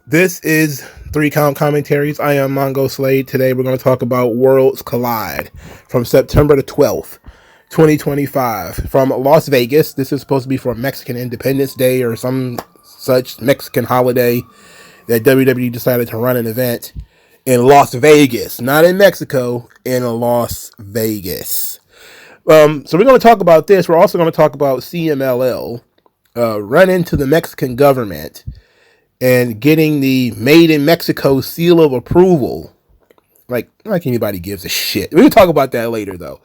This is 3 Count Commentaries. I am MagMongoSlade. Today we're going to talk about Worlds Collide from September the 12th, 2025 from Las Vegas. This is supposed to be for Mexican Independence Day or some such Mexican holiday that WWE decided to run an event in Las Vegas, not in Mexico, in Las Vegas. So we're going to talk about this. We're also going to talk about CMLL run into the Mexican government and getting the Made in Mexico seal of approval. Like anybody gives a shit. We're going to talk about that later, though.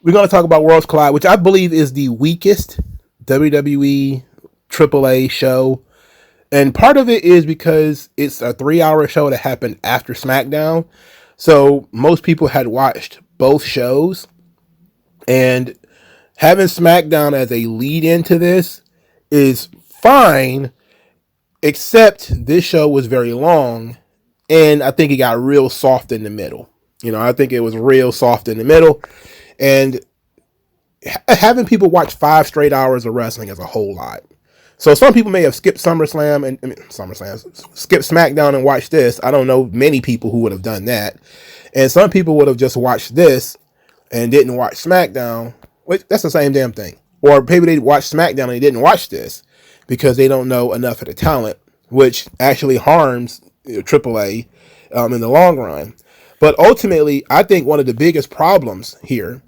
We're going to talk about Worlds Collide, which I believe is the weakest WWE AAA show. And part of it is because it's a 3-hour show that happened after SmackDown. So most people had watched both shows. And having SmackDown as a lead into this is fine, except this show was very long, and I think it got real soft in the middle. I think it was real soft in the middle, and having people watch 5 straight hours of wrestling is a whole lot. So some people may have skipped skip SmackDown and watched this. I don't know many people who would have done that, and some people would have just watched this and didn't watch SmackDown. Which, that's the same damn thing. Or maybe they watched SmackDown and they didn't watch this because they don't know enough of the talent, which actually harms AAA in the long run. But ultimately, I think one of the biggest problems here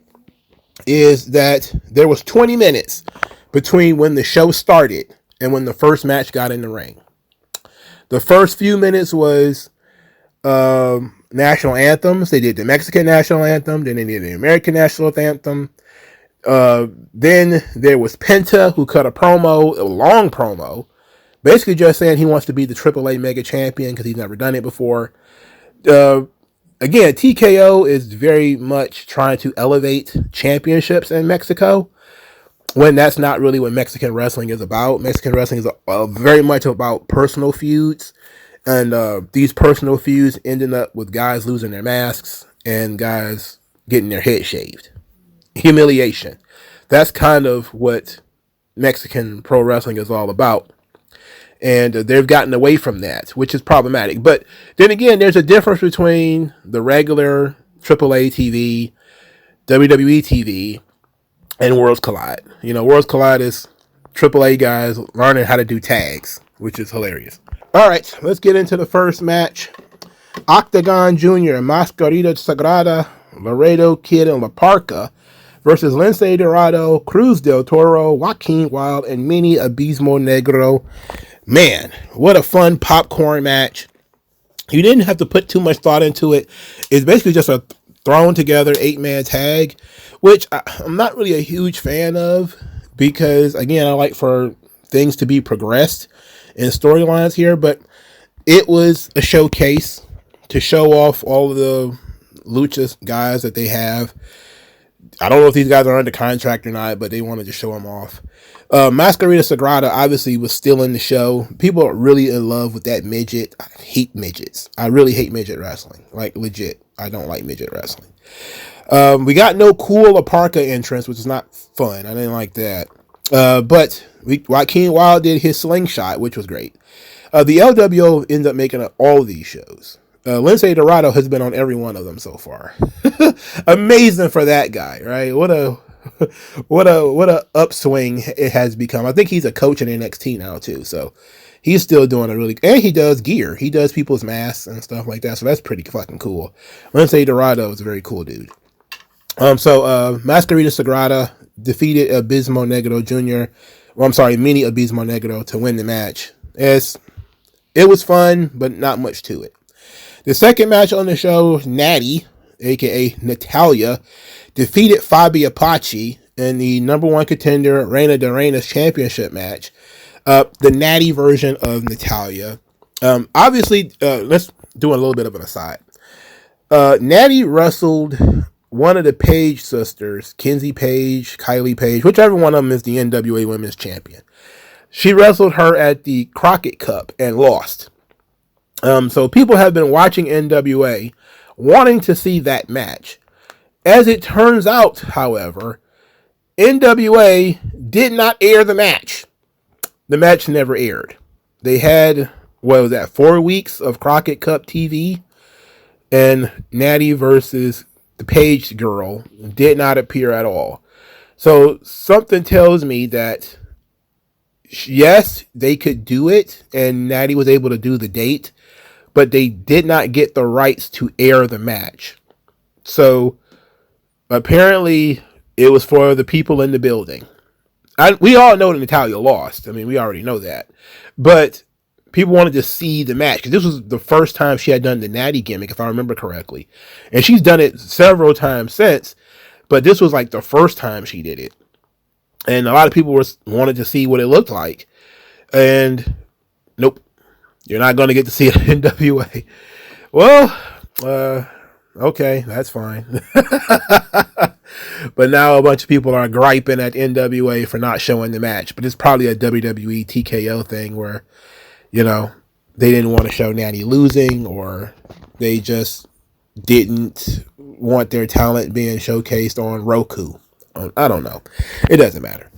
is that there was 20 minutes between when the show started and when the first match got in the ring. The first few minutes was national anthems. They did the Mexican national anthem, then they did the American national anthem. Then there was Penta, who cut a long promo, basically just saying he wants to be the AAA Mega Champion because he's never done it before. Again, TKO is very much trying to elevate championships in Mexico, when that's not really what Mexican wrestling is about. Mexican wrestling is very much about personal feuds, and these personal feuds ending up with guys losing their masks and guys getting their head shaved. Humiliation. That's kind of what Mexican pro wrestling is all about. And they've gotten away from that, which is problematic. But then again, there's a difference between the regular AAA TV, WWE TV, and Worlds Collide. Worlds Collide is AAA guys learning how to do tags, which is hilarious. All right, let's get into the first match. Octagon Jr., Mascarita Sagrada, Laredo Kid, and La Parca versus Lince Dorado, Cruz del Toro, Joaquin Wilde, and Mini Abismo Negro. Man, what a fun popcorn match. You didn't have to put too much thought into it. It's basically just a thrown together 8-man tag, which I'm not really a huge fan of because, again, I like for things to be progressed in storylines here, but it was a showcase to show off all of the lucha guys that they have. I don't know if these guys are under contract or not, but they wanted to show them off. Mascarita Sagrada obviously was still in the show. People are really in love with that midget. I hate midgets. I really hate midget wrestling. Like, legit. I don't like midget wrestling. We got no cool La Parca entrance, which is not fun. I didn't like that. But Joaquin Wilde did his slingshot, which was great. The LWO ended up making all of these shows. Lince Dorado has been on every one of them so far. Amazing for that guy, right? What a upswing it has become. I think he's a coach in NXT now too, so he's still doing and he does gear. He does people's masks and stuff like that, so that's pretty fucking cool. Lince Dorado is a very cool dude. Mascarita Sagrada defeated Abismo Negro Jr. Mini Abismo Negro to win the match. It was fun, but not much to it. The second match on the show, Natty, aka Natalia, defeated Fabi Apache in the number 1 contender Reina de Reinas championship match. The Natty version of Natalia. Obviously, let's do a little bit of an aside. Natty wrestled one of the Page sisters, Kenzie Page, Kylie Page, whichever one of them is the NWA Women's Champion. She wrestled her at the Crockett Cup and lost. So people have been watching NWA, wanting to see that match. As it turns out, however, NWA did not air the match. The match never aired. They had, what was that, 4 weeks of Crockett Cup TV, and Natty versus the Page Girl did not appear at all. So something tells me that, yes, they could do it, and Natty was able to do the date, but they did not get the rights to air the match. So apparently it was for the people in the building. We all know that Natalya lost. I mean, we already know that. But people wanted to see the match, because this was the first time she had done the Natty gimmick, if I remember correctly. And she's done it several times since, but this was like the first time she did it. And a lot of people wanted to see what it looked like. And nope, you're not going to get to see it in NWA. Well, okay, that's fine. But now a bunch of people are griping at NWA for not showing the match. But it's probably a WWE TKO thing where, you know, they didn't want to show Natty losing, or they just didn't want their talent being showcased on Roku. I don't know. It doesn't matter.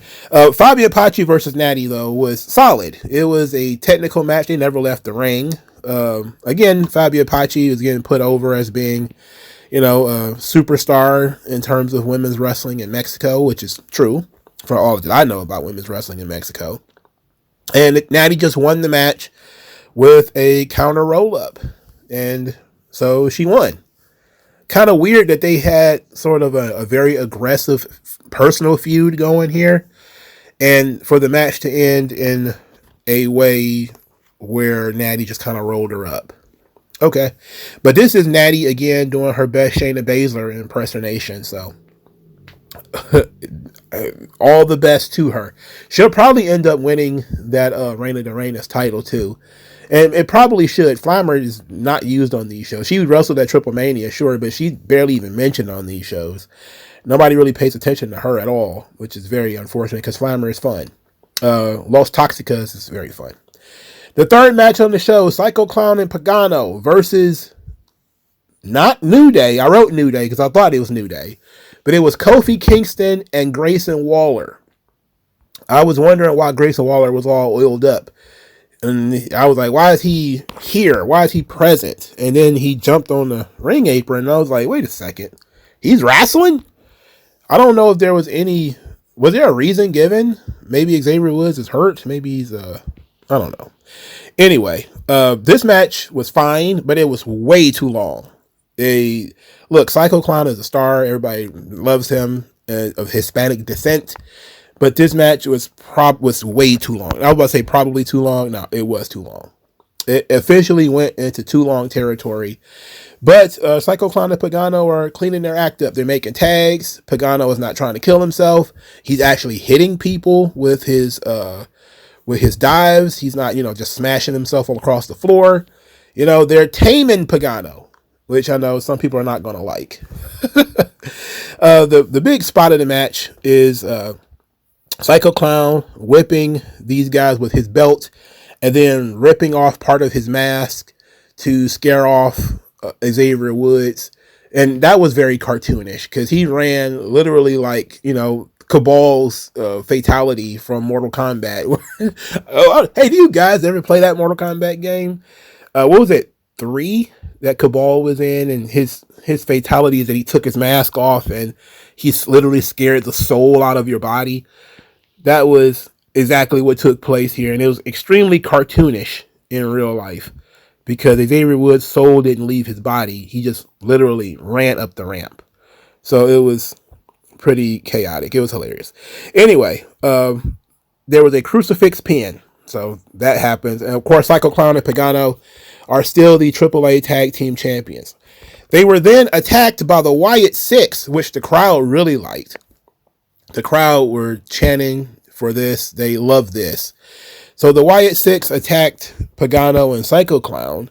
Fabio Apache versus Natty, though, was solid. It was a technical match. They never left the ring. Again, Fabio Apache was getting put over as being, you know, a superstar in terms of women's wrestling in Mexico, which is true for all that I know about women's wrestling in Mexico. And Natty just won the match with a counter roll-up. And so she won. Kind of weird that they had sort of a very aggressive personal feud going here, and for the match to end in a way where Natty just kind of rolled her up. Okay. But this is Natty again doing her best Shayna Baszler impersonation, so all the best to her. She'll probably end up winning that Reina de Reinas title too. And it probably should. Flammer is not used on these shows. She wrestled at Triple Mania, sure, but she's barely even mentioned on these shows. Nobody really pays attention to her at all, which is very unfortunate because Flammer is fun. Los Toxicas is very fun. The third match on the show, Psycho Clown and Pagano versus not New Day. I wrote New Day because I thought it was New Day. But it was Kofi Kingston and Grayson Waller. I was wondering why Grayson Waller was all oiled up. And I was like, why is he here? Why is he present? And then he jumped on the ring apron, and I was like, wait a second. He's wrestling? I don't know if there was there a reason given? Maybe Xavier Woods is hurt. Maybe he's, I don't know. Anyway, this match was fine, but it was way too long. Look, Psycho Clown is a star. Everybody loves him, of Hispanic descent. But this match was way too long. I was about to say probably too long. No, it was too long. It officially went into too long territory. But Psycho Clown and Pagano are cleaning their act up. They're making tags. Pagano is not trying to kill himself. He's actually hitting people with his dives. He's not, just smashing himself all across the floor. They're taming Pagano, which I know some people are not going to like. The big spot of the match is Psycho Clown whipping these guys with his belt and then ripping off part of his mask to scare off Xavier Woods. And that was very cartoonish because he ran literally like, Cabal's fatality from Mortal Kombat. Hey, do you guys ever play that Mortal Kombat game? What was it? 3 that Cabal was in, and his fatality is that he took his mask off and he's literally scared the soul out of your body. That was exactly what took place here, and it was extremely cartoonish in real life because Xavier Woods' soul didn't leave his body. He just literally ran up the ramp. So it was pretty chaotic. It was hilarious. Anyway, there was a crucifix pin. So that happens. And of course, Psycho Clown and Pagano are still the AAA Tag Team Champions. They were then attacked by the Wyatt Six, which the crowd really liked. The crowd were chanting for this. They loved this. So the Wyatt Six attacked Pagano and Psycho Clown.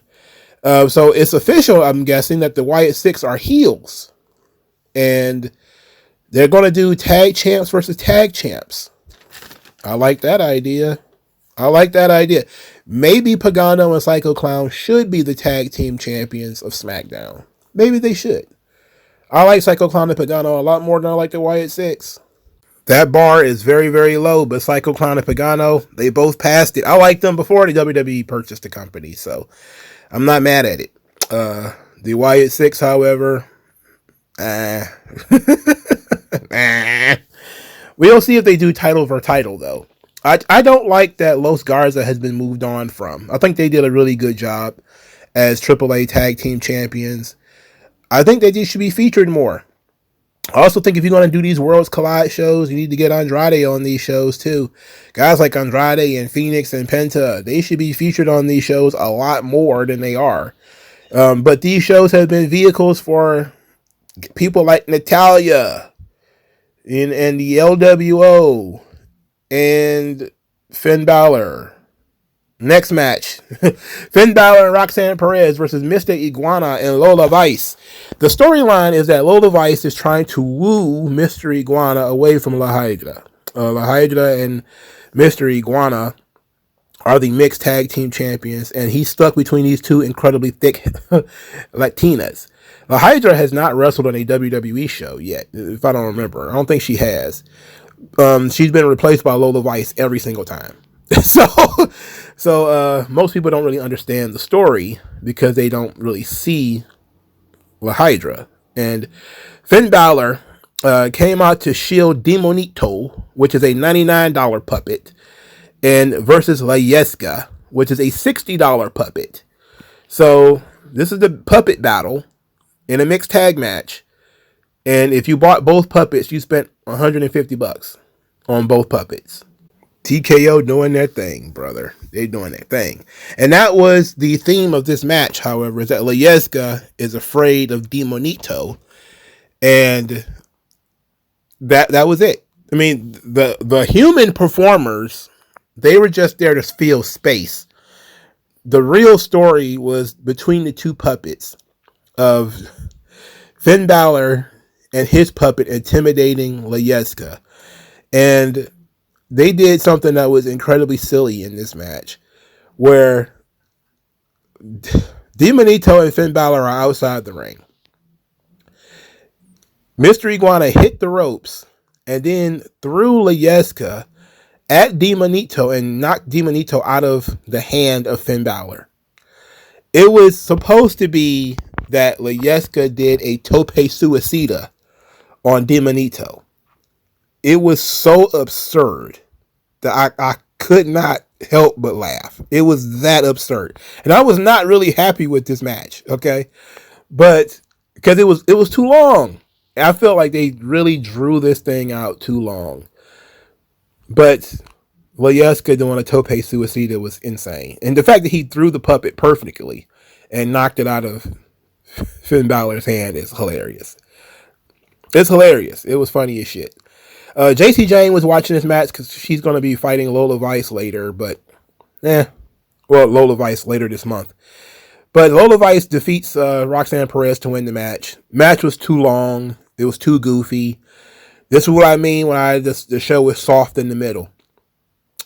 So it's official, I'm guessing, that the Wyatt Six are heels. And they're going to do tag champs versus tag champs. I like that idea. Maybe Pagano and Psycho Clown should be the tag team champions of SmackDown. Maybe they should. I like Psycho Clown and Pagano a lot more than I like the Wyatt Six. That bar is very, very low, but Psycho Clown and Pagano, they both passed it. I liked them before the WWE purchased the company, so I'm not mad at it. The Wyatt Six, however, we'll see if they do title for title, though. I don't like that Los Garza has been moved on from. I think they did a really good job as AAA Tag Team Champions. I think they should be featured more. I also think if you're going to do these Worlds Collide shows, you need to get Andrade on these shows too. Guys like Andrade and Phoenix and Penta, they should be featured on these shows a lot more than they are. But these shows have been vehicles for people like Natalya and the LWO and Finn Balor. Next match, Finn Balor and Roxanne Perez versus Mr. Iguana and Lola Vice. The storyline is that Lola Vice is trying to woo Mr. Iguana away from La Hydra. La Hydra and Mr. Iguana are the mixed tag team champions, and he's stuck between these two incredibly thick Latinas. La Hydra has not wrestled on a WWE show yet, if I don't remember. I don't think she has. She's been replaced by Lola Vice every single time. So most people don't really understand the story because they don't really see La Hydra. And Finn Balor came out to shield Demonito, which is a $99 puppet, and versus La Yesca, which is a $60 puppet. So this is the puppet battle in a mixed tag match. And if you bought both puppets, you spent $150 on both puppets. TKO doing their thing, brother. They're doing their thing. And that was the theme of this match, however, is that La Yesca is afraid of Demonito. And that was it. I mean, the human performers, they were just there to fill space. The real story was between the two puppets of Finn Balor and his puppet intimidating La Yesca. And they did something that was incredibly silly in this match, where Demonito and Finn Balor are outside the ring. Mr. Iguana hit the ropes and then threw La Yesca at Demonito and knocked Demonito out of the hand of Finn Balor. It was supposed to be that La Yesca did a tope suicida on Demonito. It was so absurd that I could not help but laugh. It was that absurd. And I was not really happy with this match, okay? But because it was too long. I felt like they really drew this thing out too long. But La Yesca doing a tope suicida was insane. And the fact that he threw the puppet perfectly and knocked it out of Finn Balor's hand is hilarious. It's hilarious. It was funny as shit. JC Jane was watching this match because she's going to be fighting Lola Vice later, but Lola Vice later this month. But Lola Vice defeats Roxanne Perez to win the match. Match was too long. It was too goofy. This is what I mean when the show was soft in the middle,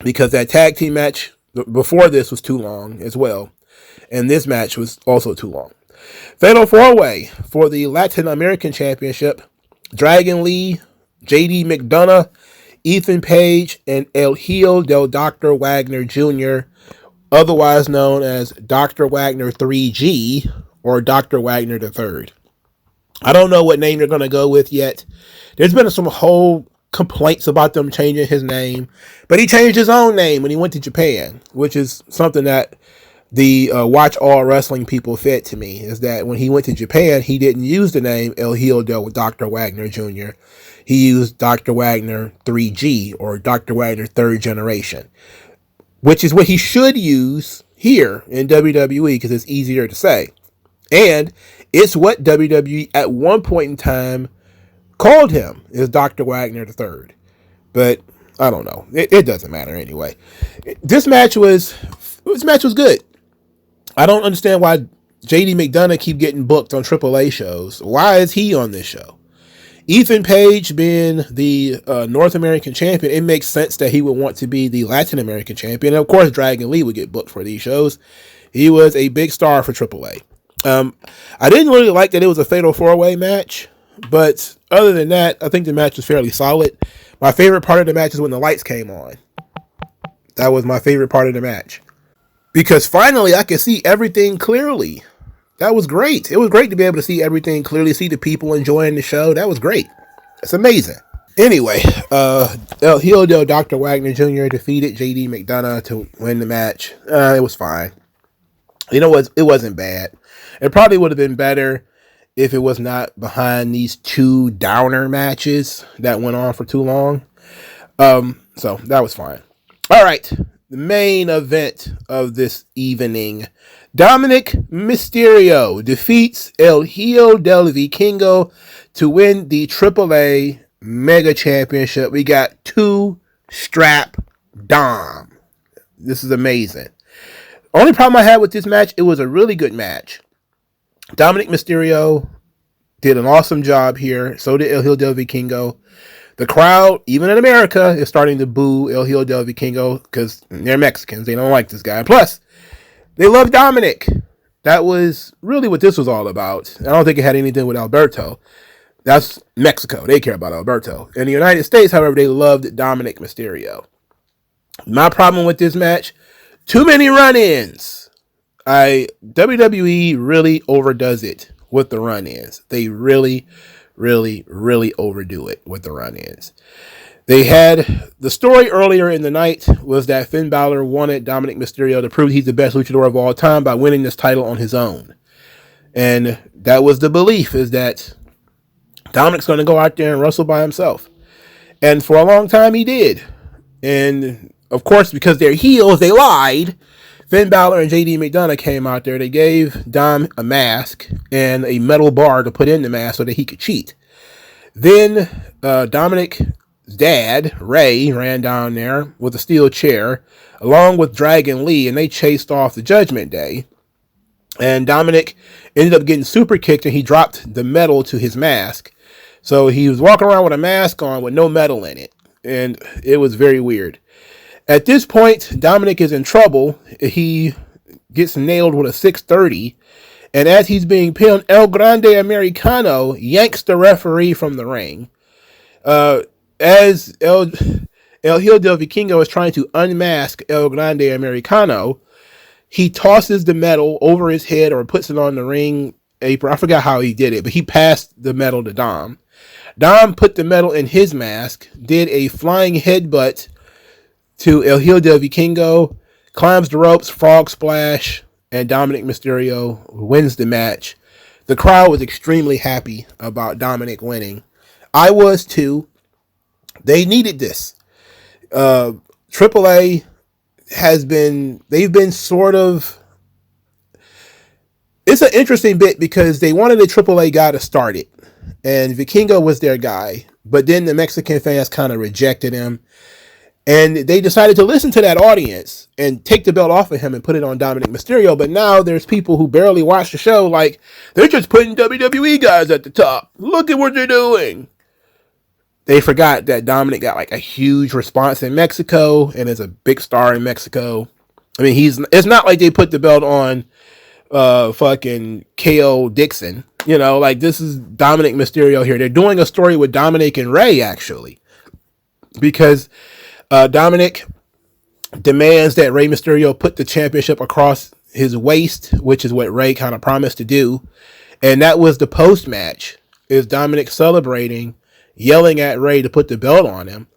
because that tag team match before this was too long as well, and this match was also too long. Fatal 4-Way for the Latin American Championship: Dragon Lee, JD McDonough, Ethan Page, and El Hijo del Dr. Wagner Jr., otherwise known as Dr. Wagner 3G or Dr. Wagner III. I don't know what name they're going to go with yet. There's been some whole complaints about them changing his name, but he changed his own name when he went to Japan, which is something that the Watch All Wrestling people fed to me, is that when he went to Japan, he didn't use the name El Hijo del Dr. Wagner Jr. He used Dr. Wagner 3G or Dr. Wagner third generation, which is what he should use here in WWE because it's easier to say. And it's what WWE at one point in time called him, is Dr. Wagner III. But I don't know. It doesn't matter anyway. This match was good. I don't understand why JD McDonough keep getting booked on AAA shows. Why is he on this show? Ethan Page being the North American champion, it makes sense that he would want to be the Latin American champion. And of course, Dragon Lee would get booked for these shows. He was a big star for AAA. I didn't really like that it was a Fatal 4-Way match, but other than that, I think the match was fairly solid. My favorite part of the match is when the lights came on. That was my favorite part of the match. Because finally I could see everything clearly. That was great. It was great to be able to see everything clearly, see the people enjoying the show. That was great. It's amazing. Anyway, El Hijo Dr. Wagner Jr. defeated JD McDonough to win the match. It was fine. You know what? It wasn't bad. It probably would have been better if it was not behind these two downer matches that went on for too long. So that was fine. All right. The main event of this evening. Dominik Mysterio defeats El Hijo del Vikingo to win the AAA Mega Championship. We got 2-strap Dom. This is amazing. Only problem I had with this match, it was a really good match. Dominik Mysterio did an awesome job here. So did El Hijo del Vikingo. The crowd, even in America, is starting to boo El Hijo del Vikingo because they're Mexicans. They don't like this guy. Plus, they love Dominik. That was really what this was all about. I don't think it had anything to do with Alberto. That's Mexico. They care about Alberto. In the United States, however, they loved Dominik Mysterio. My problem with this match, too many run-ins. WWE really overdoes it with the run-ins. They really overdo it with the run-ins. They had the story earlier in the night was that Finn Balor wanted Dominik Mysterio to prove he's the best luchador of all time by winning this title on his own. And that was the belief, is that Dominik's going to go out there and wrestle by himself. And for a long time he did. And of course, because they're heels, they lied. Finn Balor and JD McDonough came out there. They gave Dom a mask and a metal bar to put in the mask so that he could cheat. Then Dominik's dad, Ray, ran down there with a steel chair along with Dragon Lee, and they chased off the Judgment Day. And Dominik ended up getting super kicked, and he dropped the metal to his mask. So he was walking around with a mask on with no metal in it, and it was very weird. At this point, Dominik is in trouble. He gets nailed with a 630, and as he's being pinned, El Grande Americano yanks the referee from the ring. As El Hijo del Vikingo is trying to unmask El Grande Americano, he tosses the metal over his head or puts it on the ring apron. I forgot how he did it, but he passed the metal to Dom. Dom put the metal in his mask, did a flying headbutt to El Hijo del Vikingo, climbs the ropes, frog splash, and Dominik Mysterio wins the match. The crowd was extremely happy about Dominik winning. I was too. They needed this. AAA they've been sort of, it's an interesting bit because they wanted a AAA guy to start it, and Vikingo was their guy, but then the Mexican fans kind of rejected him, and they decided to listen to that audience and take the belt off of him and put it on Dominik Mysterio. But now there's people who barely watch the show like, they're just putting WWE guys at the top. Look at what they're doing. They forgot that Dominik got like a huge response in Mexico and is a big star in Mexico. I mean, it's not like they put the belt on fucking KO Dixon. You know, like, this is Dominik Mysterio here. They're doing a story with Dominik and Ray, actually, because Dominik demands that Rey Mysterio put the championship across his waist, which is what Ray kind of promised to do. And that was the post-match, is Dominik celebrating, yelling at Ray to put the belt on him.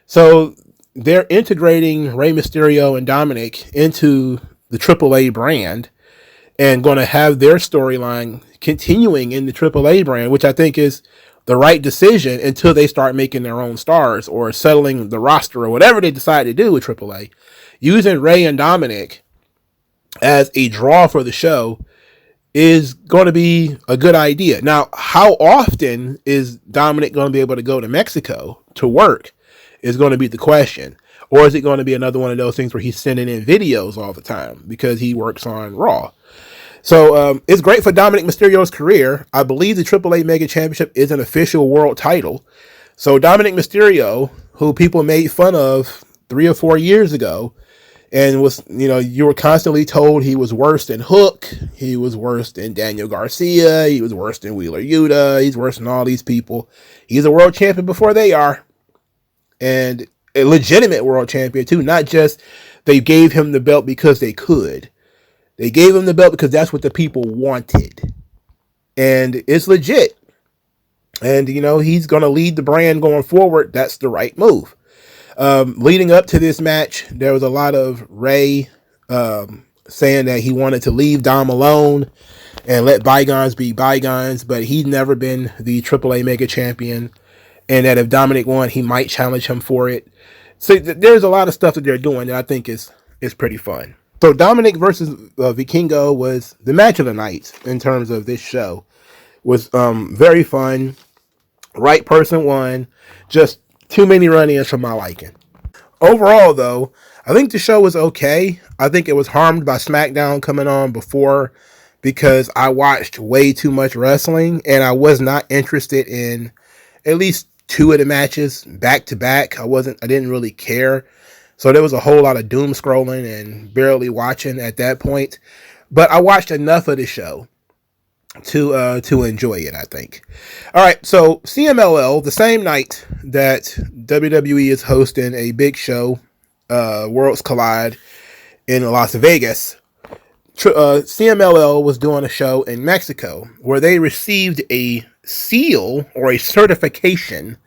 So they're integrating Rey Mysterio and Dominik into the AAA brand and going to have their storyline continuing in the AAA brand, which I think is the right decision until they start making their own stars or settling the roster or whatever they decide to do with AAA. Using Ray and Dominik as a draw for the show is going to be a good idea. Now, how often is Dominik going to be able to go to Mexico to work is going to be the question. Or is it going to be another one of those things where he's sending in videos all the time because he works on Raw? So it's great for Dominik Mysterio's career. I believe the AAA Mega Championship is an official world title. So Dominik Mysterio, who people made fun of 3 or 4 years ago, and was, you were constantly told he was worse than Hook, he was worse than Daniel Garcia, he was worse than Wheeler Yuta, he's worse than all these people. He's a world champion before they are. and a legitimate world champion too. Not just they gave him the belt because they could. They gave him the belt because that's what the people wanted, and it's legit. And he's going to lead the brand going forward. That's the right move. Leading up to this match, there was a lot of Ray saying that he wanted to leave Dom alone and let bygones be bygones, but he'd never been the AAA Mega Champion, and that if Dominik won, he might challenge him for it. So there's a lot of stuff that they're doing that I think is pretty fun. So Dominik versus Vikingo was the match of the night in terms of this show. Was very fun. Right person won. Just too many run-ins for my liking. Overall, though, I think the show was okay. I think it was harmed by SmackDown coming on before, because I watched way too much wrestling and I was not interested in at least two of the matches back to back. I didn't really care. So there was a whole lot of doom scrolling and barely watching at that point. But I watched enough of the show to enjoy it, I think. All right, so CMLL, the same night that WWE is hosting a big show, Worlds Collide in Las Vegas, CMLL was doing a show in Mexico where they received a seal or a certification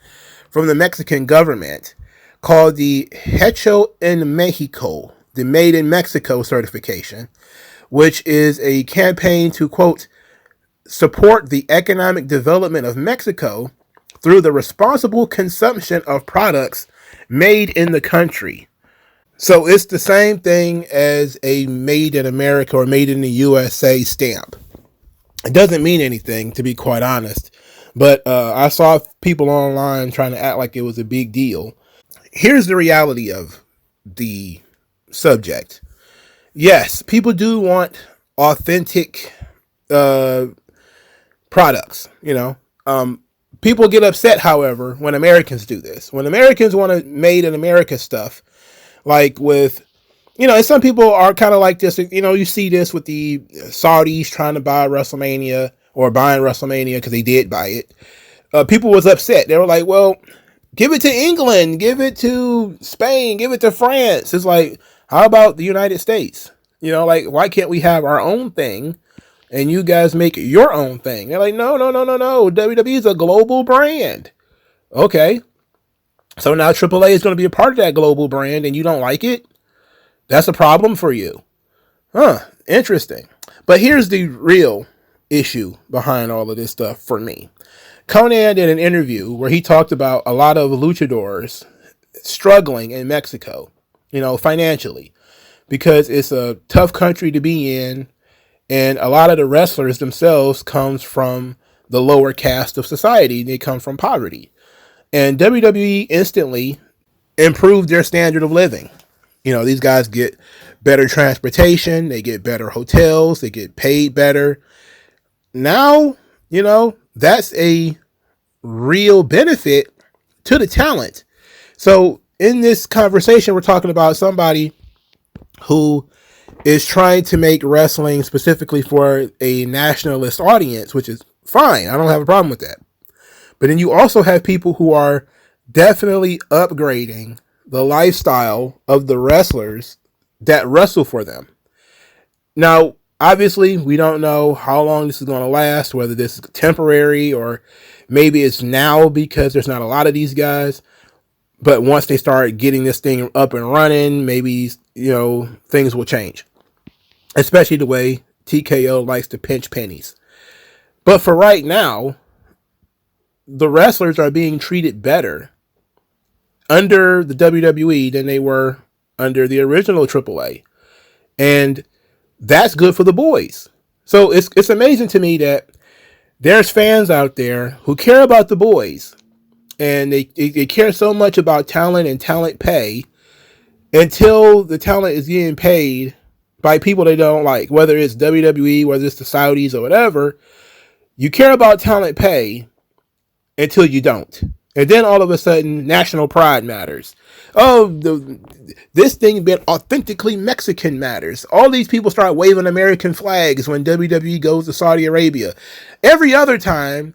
from the Mexican government called the Hecho en Mexico, the Made in Mexico certification, which is a campaign to, quote, support the economic development of Mexico through the responsible consumption of products made in the country. So it's the same thing as a made in America or made in the USA stamp. It doesn't mean anything, to be quite honest. But I saw people online trying to act like it was a big deal. Here's the reality of the subject. Yes, people do want authentic products, People get upset, however, when Americans do this. When Americans want to made in America stuff, like with, and some people are kind of like this, you see this with the Saudis trying to buy WrestleMania or buying WrestleMania because they did buy it. People was upset. They were like, well, give it to England, give it to Spain, give it to France. It's like, how about the United States? Why can't we have our own thing and you guys make your own thing? They're like, no. WWE is a global brand. Okay. So now AAA is going to be a part of that global brand and you don't like it? That's a problem for you. Interesting. But here's the real issue behind all of this stuff for me. Conan did an interview where he talked about a lot of luchadors struggling in Mexico, financially, because it's a tough country to be in. And a lot of the wrestlers themselves comes from the lower caste of society. They come from poverty. And WWE instantly improved their standard of living. These guys get better transportation. They get better hotels. They get paid better. Now, that's a real benefit to the talent. So in this conversation, we're talking about somebody who is trying to make wrestling specifically for a nationalist audience, which is fine. I don't have a problem with that. But then you also have people who are definitely upgrading the lifestyle of the wrestlers that wrestle for them. Now, obviously, we don't know how long this is going to last, whether this is temporary or maybe it's now because there's not a lot of these guys. But once they start getting this thing up and running, maybe, things will change. Especially the way TKO likes to pinch pennies. But for right now, the wrestlers are being treated better under the WWE than they were under the original AAA. And that's good for the boys. So it's amazing to me that there's fans out there who care about the boys. And they care so much about talent and talent pay until the talent is getting paid by people they don't like. Whether it's WWE, whether it's the Saudis or whatever. You care about talent pay until you don't. And then all of a sudden, national pride matters. Oh, this thing being authentically Mexican matters. All these people start waving American flags when WWE goes to Saudi Arabia. Every other time,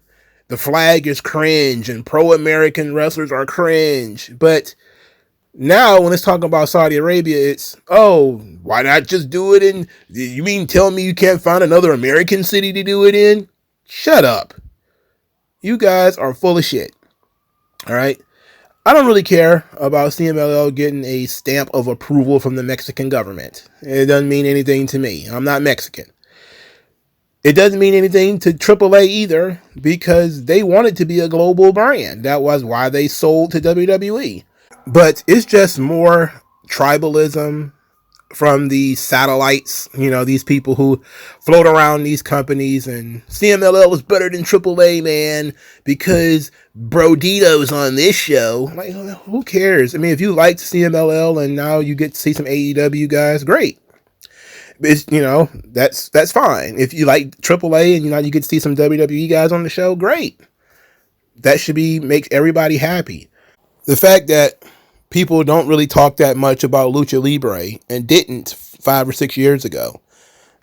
the flag is cringe and pro-American wrestlers are cringe. But now when it's talking about Saudi Arabia, it's, oh, why not just do it in, you mean tell me you can't find another American city to do it in? Shut up. You guys are full of shit. All right. I don't really care about CMLL getting a stamp of approval from the Mexican government. It doesn't mean anything to me. I'm not Mexican. It doesn't mean anything to AAA either, because they wanted to be a global brand. That was why they sold to WWE. But it's just more tribalism from the satellites, these people who float around these companies, and CMLL is better than AAA, man, because Brodito's on this show. Like, who cares? I mean, if you liked CMLL and now you get to see some AEW guys, great. It's, that's fine. If you like AAA and you get to see some WWE guys on the show, great. That should make everybody happy. The fact that people don't really talk that much about Lucha Libre and didn't 5 or 6 years ago.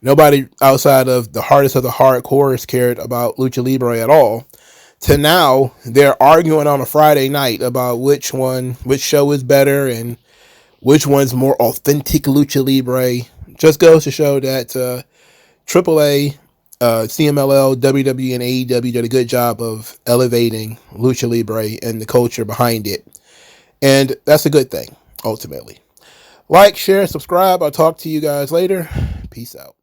Nobody outside of the hardest of the hardcores cared about Lucha Libre at all. To now, they're arguing on a Friday night about which show is better and which one's more authentic Lucha Libre. Just goes to show that AAA, CMLL, WWE, and AEW did a good job of elevating Lucha Libre and the culture behind it. And that's a good thing, ultimately. Like, share, subscribe. I'll talk to you guys later. Peace out.